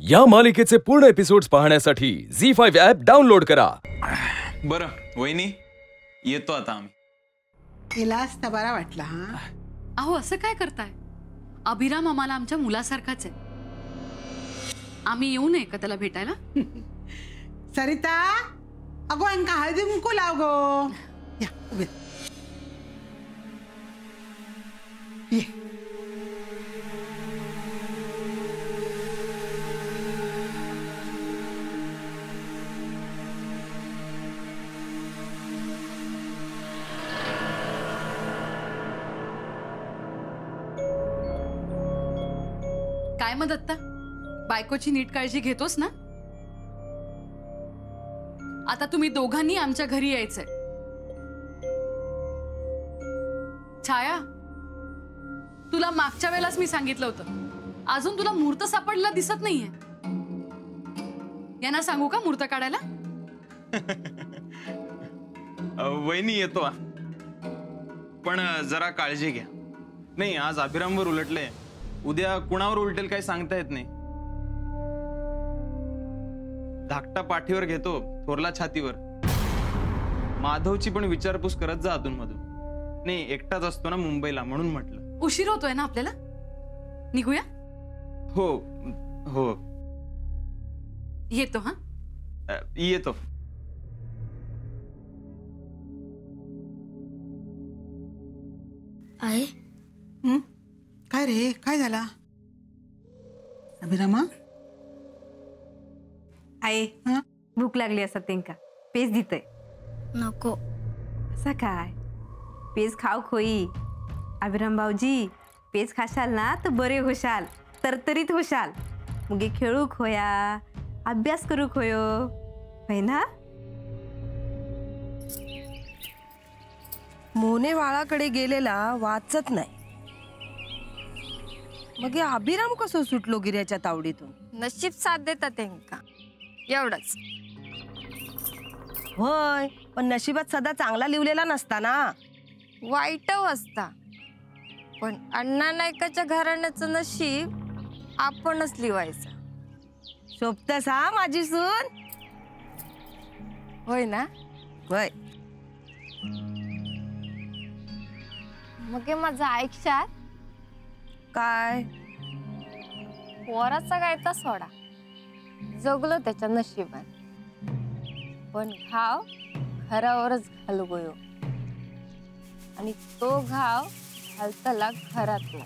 या मालिकेचे पूर्ण एपिसोड्स पाहण्यासाठी झी5 ॲप डाउनलोड करा। बरं वहिनी, येतो आता आम्ही। तिला असता बरा वाटला। हा अहो असं काय करताय? अभिराम आम्हाला आमच्या मुलासारखाच आहे। आम्ही येऊ नये का त्याला भेटायला? सरिता, अगो अंका हळदी कुंकू लाव गो। या उभे ये। काय मग दत्ता, बायकोची नीट काळजी घेतोस ना? आता तुम्ही दोघांनी आमच्या घरी यायचंय। छाया, तुला मागच्या वेळेलाच मी सांगितलं होतं, अजून तुला मुहूर्त सापडला दिसत नाहीये। यांना सांगू का मुहूर्त काढायला? वहिनी येतो हा। पण जरा काळजी घ्या। नाही, आज अभिरामवर उलटले, उद्या कुणावर उलटेल काही सांगता येत नाही। धाकटा पाठीवर घेतो, थोरला छातीवर। माधवची पण विचारपूस करत जा अधून मधून। नाही, एकटाच असतो ना मुंबईला, म्हणून म्हटलं। उशीर होतोय ना आपल्याला, निघूया? हो हो, येतो हा। येतो। आहे काय रे, काय झाला? अभिरामा, आहे भूक लागली असं तेंका पेज दितय। नको। असं काय? पेज खाऊ खोई। अभिराम भाऊजी, पेज खाशाल ना तर बरे होशाल, तरतरीत होशाल। मुगे खेळू खोया, अभ्यास करू खोयो, है ना? मोने वाळाकडे गेलेला वाचत नाही, मग हे अभिराम कसं सुटलो गिऱ्याच्या तावडीतून? नशीब साथ देतात तेंका, एवढंच। होय, पण नशिबात सदा चांगला लिवलेला नसता ना। वाईट असता, पण अण्णा नायकाच्या घराण्याचं नशीब आपणच लिवायचं। शोभतस हा माझी सून। होय ना? होय। मग माझं ऐकशात? काय? पोराचा गायचा सोडा, जगलो त्याच्या नशिबान, पण घाव घरावरच घालू गयो, आणि तो घाव घालतला घरातला।